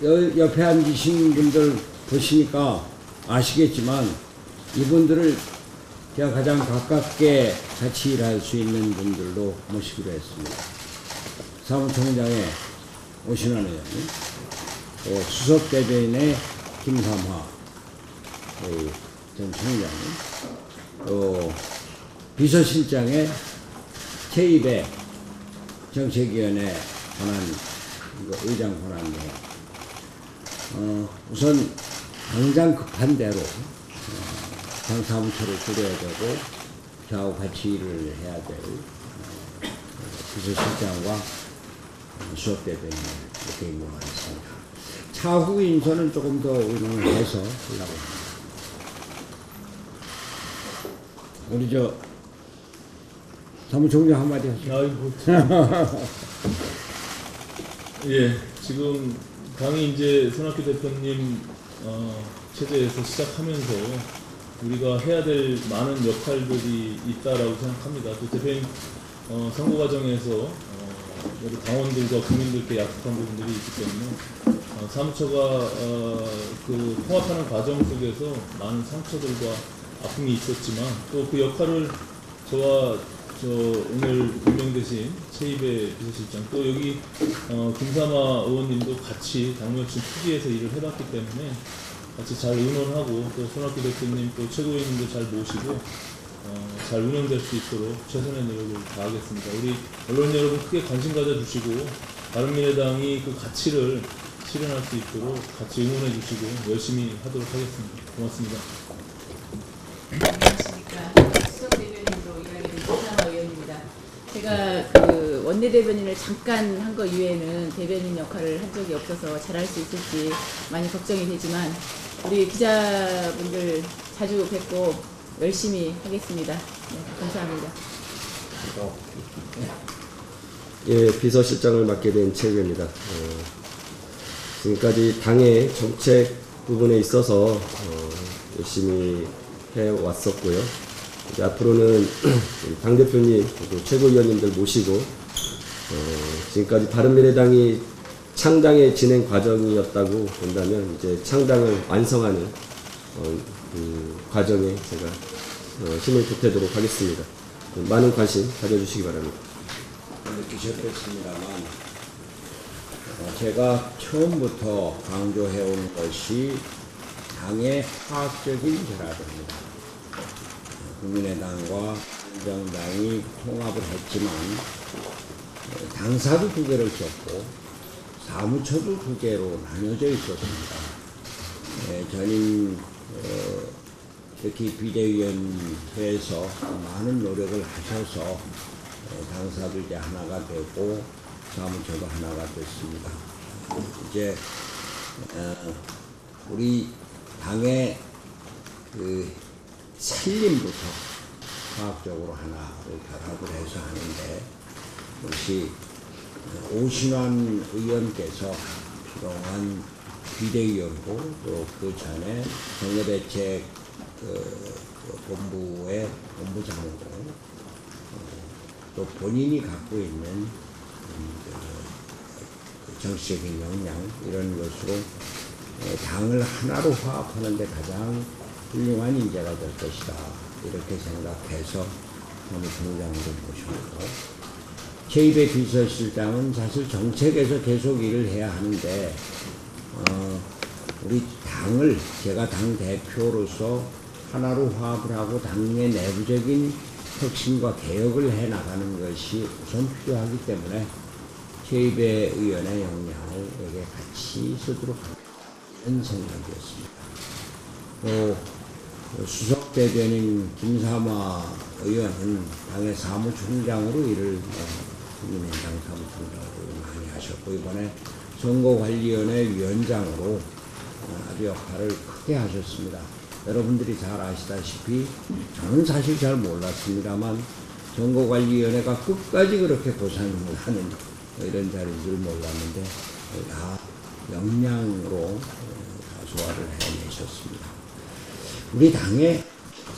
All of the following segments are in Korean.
옆에 앉으신 분들 보시니까 아시겠지만 이분들을 제가 가장 가깝게 같이 일할 수 있는 분들로 모시기로 했습니다. 사무총장의 오신환 의원님, 또 수석대변인의 김삼화 전 총장님, 또 비서실장의 최입의 정책위원회 의장 권한대. 우선 당장 급한 대로 당 사무처를 줄여야 되고 저하고 같이 일을 해야 될 비서실장과 수석대변인 이렇게 임명하겠습니다. 차후 인선은 조금 더 의논을 해서 하려고 합니다. 우리 사무총장 한마디 하시죠. 예, 지금 당이 이제 손학규 대표님 체제에서 시작하면서 우리가 해야 될 많은 역할들이 있다라고 생각합니다. 또 대표님 선거 과정에서 우리 당원들과 국민들께 약속한 부분들이 있기 때문에 사무처가 그 통합하는 과정 속에서 많은 상처들과 아픔이 있었지만 또 그 역할을 저와 오늘 임명되신 최입의 비서실장 또 여기 김삼화 의원님도 같이 당뇨혁신 특위에서 일을 해봤기 때문에 같이 잘 의논하고 또 손학규 대표님 또 최고위원님도 잘 모시고 잘 운영될 수 있도록 최선의 노력을 다하겠습니다. 우리 언론 여러분 크게 관심 가져주시고 바른미래당이 그 가치를 실현할 수 있도록 같이 응원해 주시고 열심히 하도록 하겠습니다. 고맙습니다. 안녕하십니까. 수석대변인으로 일하게 된 김삼화 의원입니다. 제가 그 원내대변인을 잠깐 한 거 이외에는 대변인 역할을 한 적이 없어서 잘할 수 있을지 많이 걱정이 되지만 우리 기자분들 자주 뵙고 열심히 하겠습니다. 네, 감사합니다. 예, 비서실장을 맡게 된 최유입니다. 지금까지 당의 정책 부분에 있어서 열심히 해왔었고요. 이제 앞으로는 당대표님, 또 최고위원님들 모시고 지금까지 바른미래당이 창당의 진행 과정이었다고 본다면 이제 창당을 완성하는 그 과정에 제가 힘을 보태도록 하겠습니다. 많은 관심 가져주시기 바랍니다. 느끼셨겠습니다만 제가 처음부터 강조해온 것이 당의 화학적인 결합입니다. 국민의당과 민정당이 통합을 했지만 당사도 두 개를 썼고 사무처도 두 개로 나뉘어져 있었습니다. 전임 특히 비대위원회에서 많은 노력을 하셔서 당사도 이제 하나가 되고 사무처도 하나가 됐습니다. 이제 우리 당의 그 살림부터 과학적으로 하나를 결합을 해서 하는데 역시 오신환 의원께서 필요한 비대위원고 또 그 전에 정례대책 본부의 본부장으로 또 본인이 갖고 있는 정치적인 역량 이런 것으로 당을 하나로 화합하는 데 가장 훌륭한 인재가 될 것이다 이렇게 생각해서 사무총장으로 모셨고 최입의 비서실장은 사실 정책에서 계속 일을 해야 하는데 우리 당을 제가 당 대표로서 하나로 화합을 하고 당의 내부적인 혁신과 개혁을 해나가는 것이 우선 필요하기 때문에 최입의 의원의 역량을 여기에 같이 쓰도록 하는 생각이었습니다. 또 수석대변인 김삼화 의원은 당의 사무총장으로 일을 국민의당 사무총장으로 많이 하셨고 이번에 선거관리위원회 위원장으로 아주 역할을 크게 하셨습니다. 여러분들이 잘 아시다시피 저는 사실 잘 몰랐습니다만 선거관리위원회가 끝까지 그렇게 고생을 하는 이런 자리인 줄 몰랐는데 다 역량으로 다 소화를 해내셨습니다. 우리 당에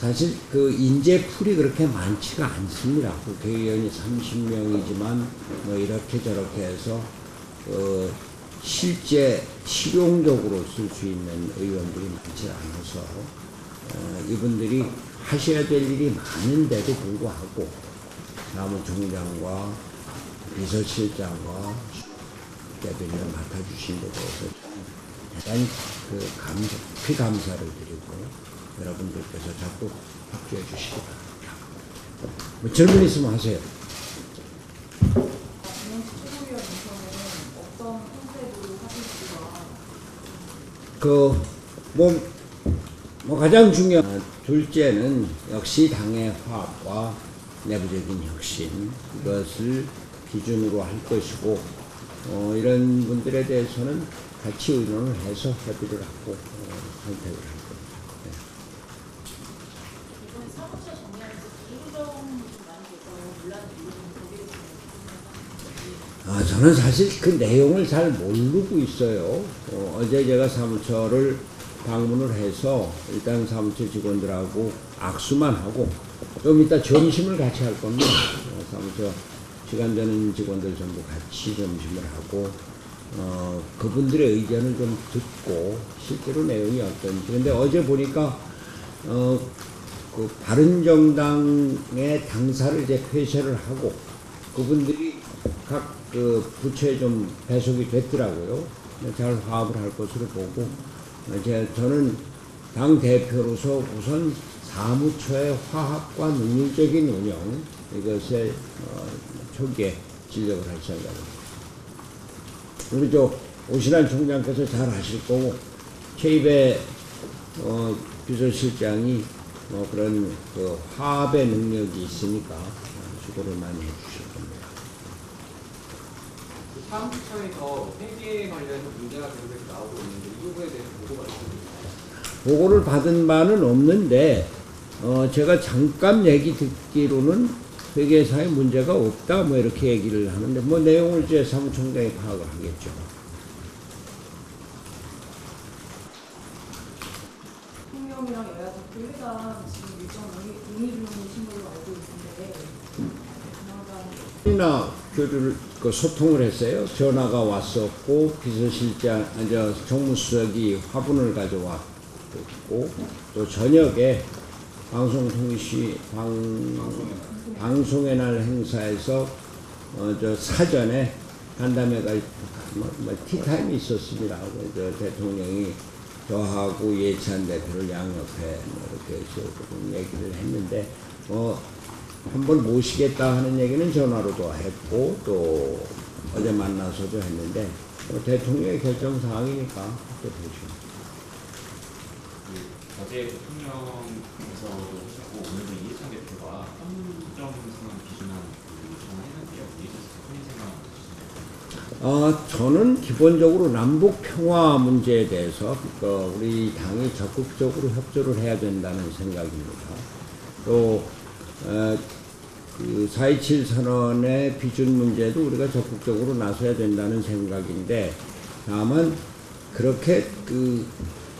사실 그 인재풀이 그렇게 많지가 않습니다. 국회의원이 30명이지만 뭐 이렇게 저렇게 해서 실제 실용적으로 쓸 수 있는 의원들이 많지 않아서 이분들이 하셔야 될 일이 많은데도 불구하고 사무총장과 비서실장과 대변인을 맡아주신 데 대해서 대단히 깊이 감사를 드리고 여러분들께서 자꾸 협조해 주시기 바랍니다. 뭐 질문 있으면 하세요. 가장 중요한 둘째는 역시 당의 화합과 내부적인 혁신, 이것을 기준으로 할 것이고 이런 분들에 대해서는 같이 의논을 해서 협의를 하고 선택을 할 겁니다. 이번 사무처 정리하면서 비구정이 좀 많이 돼서 논란이 있는 저는 사실 그 내용을 잘 모르고 있어요. 어제 제가 사무처를 방문을 해서 일단 사무처 직원들하고 악수만 하고 좀 이따 점심을 같이 할 겁니다. 사무처 시간 되는 직원들 전부 같이 점심을 하고 그분들의 의견을 좀 듣고 실제로 내용이 어떤지. 근데 어제 보니까 그 바른정당의 당사를 이제 폐쇄를 하고 그분들이 각 그 부처에 좀 배속이 됐더라고요. 잘 화합을 할 것으로 보고 저는 당 대표로서 우선 사무처의 화합과 능률적인 운영 이것에 초기에 진력을 할 생각입니다. 우리 오신환 총장께서 잘 아실 거고 최입의 비서실장이 그런 그 화합의 능력이 있으니까 수고를 많이 해주실 겁니다. 사무처에서 회계에 관련해서 문제가 계속 나오고 있는데 이 부분에 대해서 보고가 있습니다. 보고를 받은 바는 없는데 제가 잠깐 얘기 듣기로는 회계사에 문제가 없다 뭐 이렇게 얘기를 하는데 뭐 내용을 이제 사무총장이 파악을 하겠죠. 대통령이랑 여야 대표 회담 지금 일정 논의 중이신 걸로 알고 있는데 이나 교류를 소통을 했어요. 전화가 왔었고 비서실장, 정무수석이 화분을 가져왔고 또 저녁에 방송의 날 행사에서 사전에 간담회가 티타임이 있었습니다. 대통령이 저하고 예찬 대표를 양옆에 이렇게 해서 조금 얘기를 했는데 한번 모시겠다 하는 얘기는 전화로도 했고 또 어제 만나서도 했는데 대통령의 결정 사항이니까 또 보시죠. 어제 대통령께서도 하셨고 오늘은 이해찬 대표가 헌정 선언 기준안 요청을 했는데요. 이해찬 대표님 생각은 어떠십니까? 저는 기본적으로 남북 평화 문제에 대해서 우리 당이 적극적으로 협조를 해야 된다는 생각입니다. 또 그 4.27 선언의 비준 문제도 우리가 적극적으로 나서야 된다는 생각인데 다만 그렇게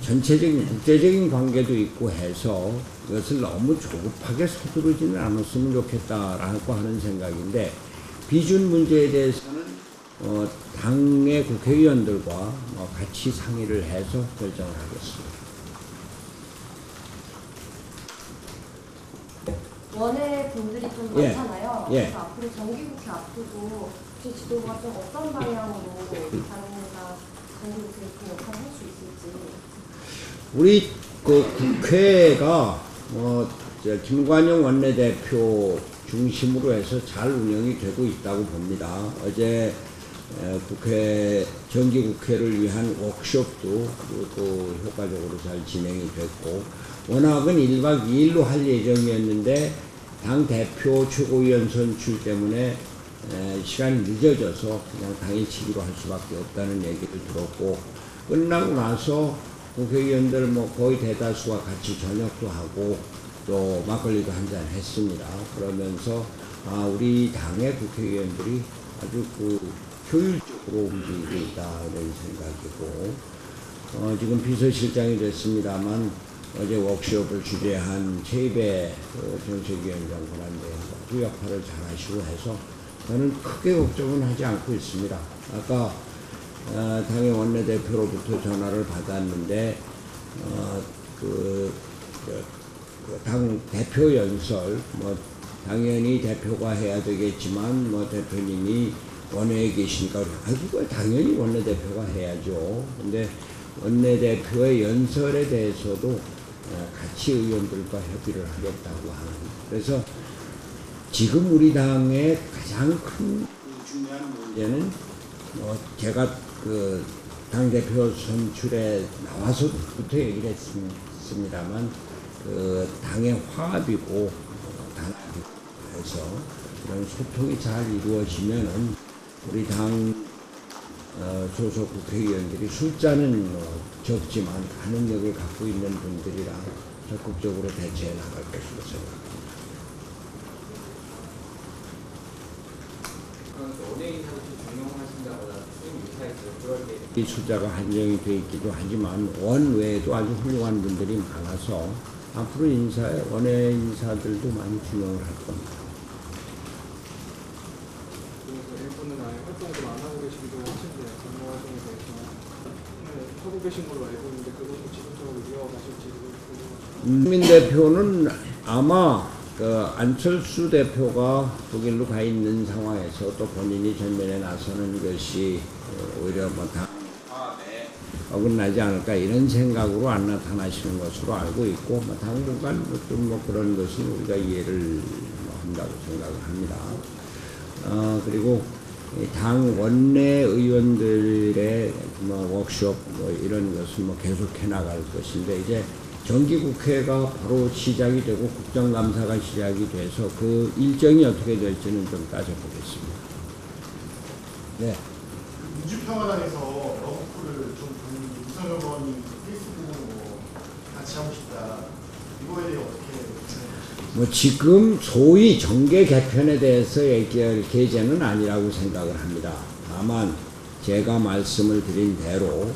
전체적인 국제적인 관계도 있고 해서 이것을 너무 조급하게 서두르지는 않았으면 좋겠다라고 하는 생각인데 비준 문제에 대해서는 당의 국회의원들과 같이 상의를 해서 결정을 하겠습니다. 원외 분들이 좀 예. 많잖아요. 예. 그래서 앞으로 정기국회 앞두고 제 지도부가 좀 어떤 방향으로 다른가 정기국회에 그 역할을 할 수 있을지. 우리 국회가 김관영 원내대표 중심으로 해서 잘 운영이 되고 있다고 봅니다. 어제 정기국회를 위한 워크숍도 또 효과적으로 잘 진행이 됐고 워낙은 1박 2일로 할 예정이었는데 당 대표 최고위원 선출 때문에 시간이 늦어져서 그냥 당일치기로 할 수밖에 없다는 얘기를 들었고 끝나고 나서 국회의원들 거의 대다수가 같이 저녁도 하고 또 막걸리도 한잔 했습니다. 그러면서 우리 당의 국회의원들이 아주 효율적으로 움직이고 있다 이런 생각이고 지금 비서실장이 됐습니다만 어제 워크숍을 주재한 최입의 정책위원장 권한대행과 그 역할을 잘 하시고 해서 저는 크게 걱정은 하지 않고 있습니다. 아까 당의 원내대표로부터 전화를 받았는데 당 대표 연설 뭐 당연히 대표가 해야 되겠지만 뭐 대표님이 원외에 계시니까 그걸 당연히 원내대표가 해야죠. 근데 원내대표의 연설에 대해서도 같이 의원들과 협의를 하겠다고 하는. 그래서 지금 우리 당의 가장 큰 중요한 문제는 제가 그 당대표 선출에 나와서부터 얘기를 했습니다만 그 당의 화합이고 단합해서 이런 소통이 잘 이루어지면은 우리 당 소속 국회의원들이 숫자는 적지만 가능력을 갖고 있는 분들이라 적극적으로 대처해 나갈 것으로 생각합니다. 이 숫자가 한정이 되어 있기도 하지만 원 외에도 아주 훌륭한 분들이 많아서 앞으로 원외 인사들도 많이 지명을 할 겁니다. 그래서 일본은 아예 활동을 안 하고 계시기도 하신데 정모 활동에 대해서 하고 계신 걸로 알고 있는데 그것도 지속적으로 이어가실지 국민 대표는 아마 안철수 대표가 독일로 가 있는 상황에서 또 본인이 전면에 나서는 것이 오히려 당 화합에 어긋나지 않을까 이런 생각으로 안 나타나시는 것으로 알고 있고 당분간 좀 그런 것은 우리가 이해를 한다고 생각을 합니다. 그리고 당 원내 의원들의 워크숍 이런 것은 계속해 나갈 것인데 이제 정기국회가 바로 시작이 되고 국정감사가 시작이 돼서 그 일정이 어떻게 될지는 좀 따져보겠습니다. 네. 민주평화당에서 러브콜을 좀 유성현 의원이 페이스북으로 같이 하고 싶다. 이거에 대해 어떻게 생각하십니까? 지금 소위 정계 개편에 대해서 얘기할 계제는 아니라고 생각을 합니다. 다만 제가 말씀을 드린 대로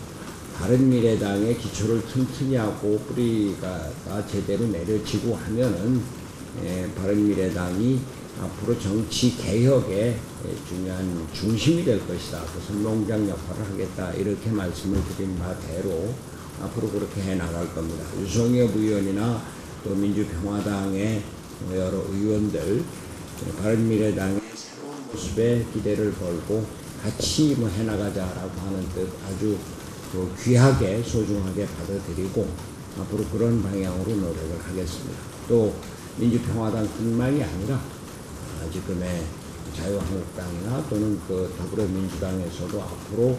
바른미래당의 기초를 튼튼히 하고 뿌리가 제대로 내려지고 하면은 바른미래당이 앞으로 정치 개혁의 중요한 중심이 될 것이다. 그래서 농장 역할을 하겠다. 이렇게 말씀을 드린 바대로 앞으로 그렇게 해나갈 겁니다. 유성엽 의원이나 또 민주평화당의 여러 의원들, 바른미래당의 새로운 모습에 기대를 걸고 같이 해나가자라고 하는 뜻 아주 귀하게 소중하게 받아들이고 앞으로 그런 방향으로 노력을 하겠습니다. 또 민주평화당뿐만이 아니라 지금의 자유한국당이나 또는 더불어민주당에서도 앞으로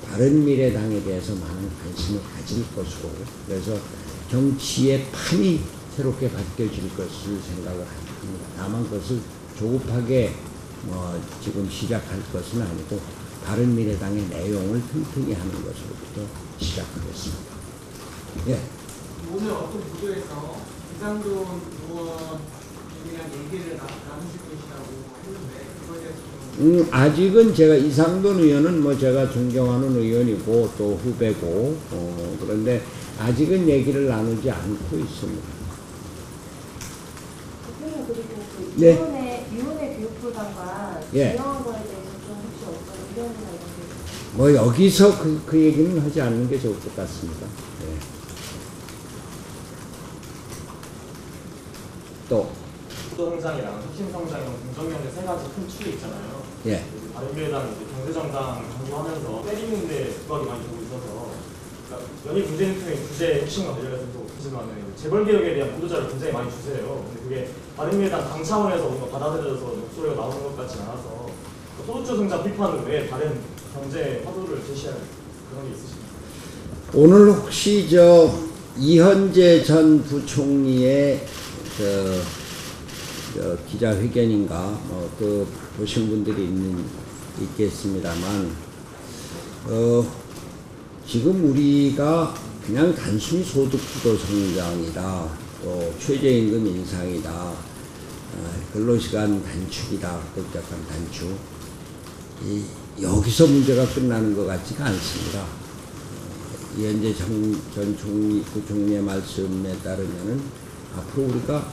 바른미래당에 대해서 많은 관심을 가질 것으로 그래서 정치의 판이 새롭게 바뀌어질 것을 생각을 합니다. 다만 그것을 조급하게 지금 시작할 것은 아니고 바른미래당의 내용을 튼튼히 하는 것으로부터 시작하겠습니다. 예. 오늘 어떤 부도에서 이상돈 의원이랑 얘기를 나누실 것이라고 했는데 그거에 대해서 아직은 제가 이상돈 의원은 제가 존경하는 의원이고 또 후배고 그런데 아직은 얘기를 나누지 않고 있습니다. 대표님 그리고 그 네. 유은혜 교육부장과 예. 지명한 거에 대해서 좀 혹시 어떤 의견이나 이런 게 여기서 그 얘기는 하지 않는 게 좋을 것 같습니다. 예. 또 구도성장이랑 혁신성장이랑 공정경제 세 가지 큰 축이 있잖아요. 예. 바른미래당이 경제정당 강조하면서 때리는데 부각이 많이 되고 있어서 연일 문재인 대통령이 구제 핵심과 관련해서 하지만 재벌개혁에 대한 보도자를 굉장히 많이 주세요. 근데 그게 바른미래당 당 차원에서 뭔가 받아들여져서 목소리가 나오는 것 같지 않아서 소득주 성장 비판을 왜 다른 경제 화두를 제시할 그런 게 있으십니까? 오늘 혹시 이현재 전 부총리의 기자회견인가 보신 분들이 있겠습니다만 지금 우리가 그냥 단순히 소득주도 성장이다, 또 최저임금 인상이다, 근로시간 단축이다, 급작한 단축 여기서 문제가 끝나는 것 같지가 않습니다. 이현재 전 부총리의 말씀에 따르면은 앞으로 우리가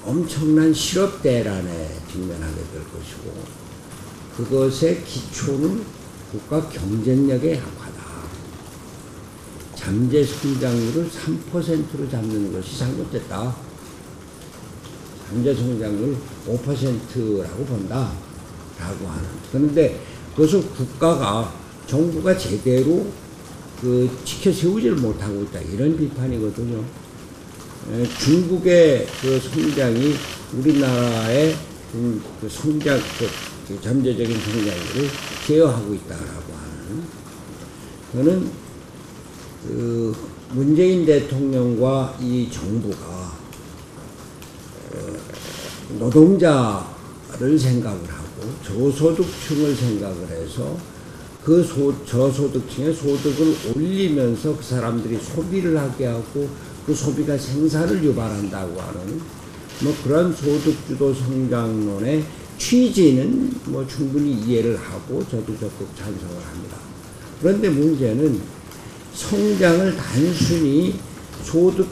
엄청난 실업 대란에 직면하게 될 것이고 그것의 기초는 국가 경쟁력의 약화다. 잠재 성장률을 3%로 잡는 것이 잘못됐다. 잠재 성장률 5%라고 본다. 라고 하는. 그런데 그것을 국가가, 정부가 제대로 지켜 세우지를 못하고 있다. 이런 비판이거든요. 중국의 그 성장이 우리나라의 그 성장, 그 잠재적인 성장률을 제어하고 있다라고 하는. 저는 그 문재인 대통령과 이 정부가 노동자를 생각을 하고 저소득층을 생각을 해서 그 저소득층의 소득을 올리면서 그 사람들이 소비를 하게 하고 그 소비가 생산을 유발한다고 하는 뭐 그런 소득주도 성장론의 취지는 뭐 충분히 이해를 하고 저도 적극 찬성을 합니다. 그런데 문제는 성장을 단순히 소득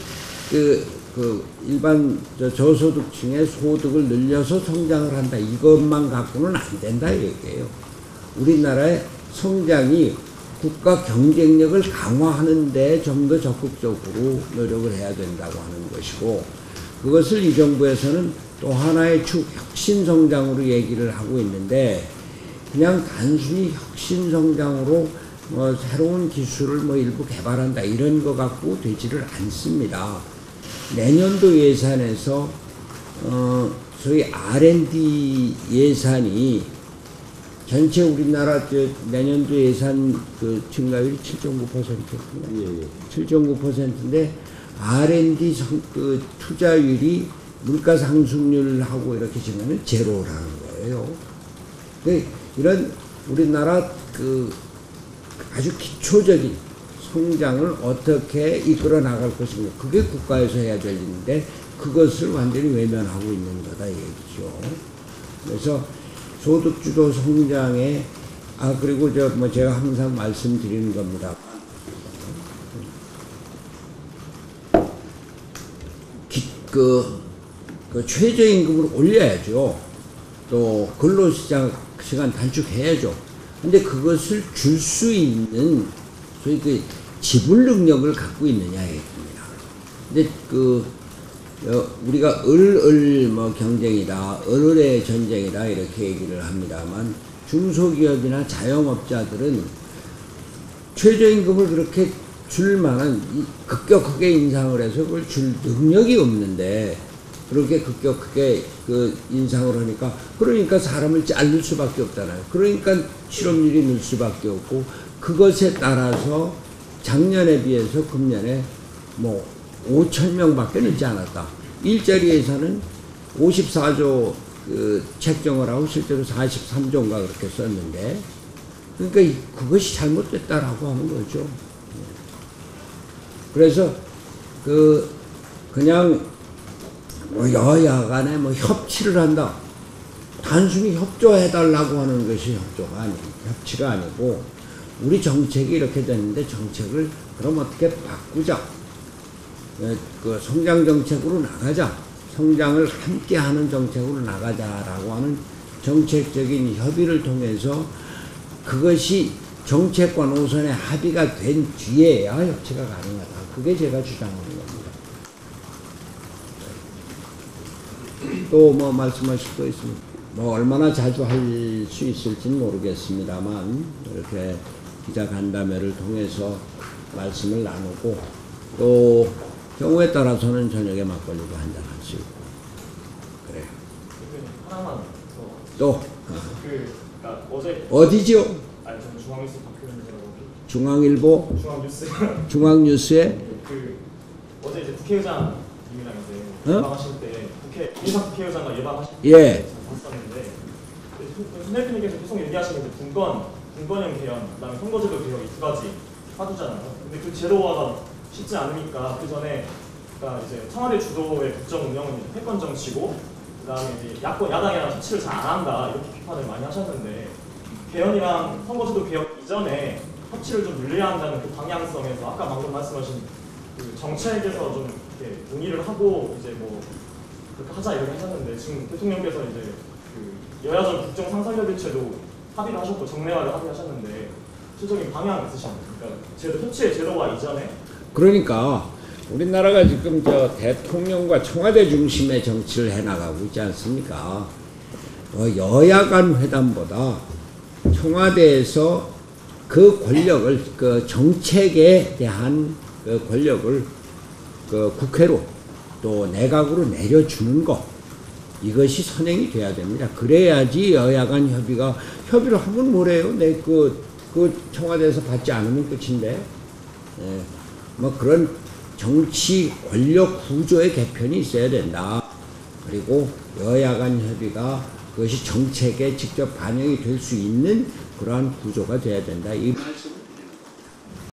일반 저소득층의 소득을 늘려서 성장을 한다, 이것만 갖고는 안 된다 얘기예요. 우리나라의 성장이 국가 경쟁력을 강화하는 데 좀 더 적극적으로 노력을 해야 된다고 하는 것이고, 그것을 이 정부에서는 또 하나의 축 혁신성장으로 얘기를 하고 있는데, 그냥 단순히 혁신성장으로 뭐 새로운 기술을 뭐 일부 개발한다 이런 거 갖고 되지를 않습니다. 내년도 예산에서 소위 R&D 예산이 전체 우리나라 내년도 예산 그 증가율이 7.9%였구나. 7.9%인데 R&D 그 투자율이 물가 상승률하고 이렇게 지면은 제로라는 거예요. 이런 우리나라 그 아주 기초적인 성장을 어떻게 이끌어 나갈 것인가, 그게 국가에서 해야 될 일인데 그것을 완전히 외면하고 있는 거다 얘기죠. 그래서 소득주도 성장에 그리고 제가 항상 말씀드리는 겁니다. 그 최저임금을 올려야죠. 또 근로시간 단축해야죠. 근데 그것을 줄 수 있는 소위 그 지불 능력을 갖고 있느냐 얘기입니다. 근데 우리가 뭐 경쟁이다, 을의 전쟁이다 이렇게 얘기를 합니다만, 중소기업이나 자영업자들은 최저임금을 그렇게 줄 만한 급격하게 인상을 해서 그걸 줄 능력이 없는데, 그렇게 급격하게 그 인상을 하니까, 그러니까 사람을 자를 수밖에 없잖아요. 그러니까 실업률이 늘 수밖에 없고, 그것에 따라서 작년에 비해서 금년에 뭐 5,000명밖에 늘지 않았다. 일자리에서는 54조 책정을 하고 실제로 43조인가 그렇게 썼는데, 그러니까 그것이 잘못됐다라고 하는 거죠. 그래서 그냥 뭐 여야 간에 뭐 협치를 한다. 단순히 협조해달라고 하는 것이 협치가 아니고, 우리 정책이 이렇게 됐는데 정책을 그럼 어떻게 바꾸자. 그 성장 정책으로 나가자. 성장을 함께 하는 정책으로 나가자라고 하는 정책적인 협의를 통해서 그것이 정책과 노선의 합의가 된 뒤에야 협치가 가능하다. 그게 제가 주장하는 겁니다. 또 뭐 말씀하실 거 있습니다. 뭐 얼마나 자주 할 수 있을지는 모르겠습니다만, 이렇게 기자간담회를 통해서 말씀을 나누고, 또 경우에 따라서는 저녁에 막걸리도 한잔 할 수 있고 그래요. 하나만 또 그러니까 어제 어디죠? 아니 저는 중앙뉴스 박효연이라고. 중앙일보? 중앙뉴스. 중앙뉴스에? 어제 이제 국회의장님이랑 이제 예방하실 때 이인상 국회의장과 예방하실 때 봤었는데, 손 대표님께서 계속 얘기하시는 게 분권형 개헌, 그다음에 선거제도 개혁, 이 두 가지 화두잖아요. 근데 그 제도화가 쉽지 않으니까 그 전에 그러니까 이제 청와대 주도의 국정 운영은 패권 정치고, 그다음에 이제 야당이랑 협치를 잘 안 한다 이렇게 비판을 많이 하셨는데, 개헌이랑 선거제도 개혁 이전에 협치를 좀 늘려야 한다는 그 방향성에서 아까 방금 말씀하신 그 정책에서 좀 이렇게 논의를 하고 이제 뭐 그렇게 하자 이렇게 하셨는데, 지금 대통령께서 이제 그 여야정 국정 상설협의체도 합의를 하셨고 정례화를 합의하셨는데 구체적인 방향 있으신가요? 그러니까 협치의 제도화 이전에 그러니까 우리나라가 지금 저 대통령과 청와대 중심의 정치를 해나가고 있지 않습니까? 여야 간 회담보다 청와대에서 그 권력을, 그 정책에 대한 그 권력을 그 국회로 또 내각으로 내려주는 것, 이것이 선행이 돼야 됩니다. 그래야지 여야 간 협의를 하면 뭐래요? 그 청와대에서 받지 않으면 끝인데. 예, 뭐 그런 정치 권력 구조의 개편이 있어야 된다. 그리고 여야 간 협의가 그것이 정책에 직접 반영이 될 수 있는 그러한 구조가 돼야 된다. 이 말씀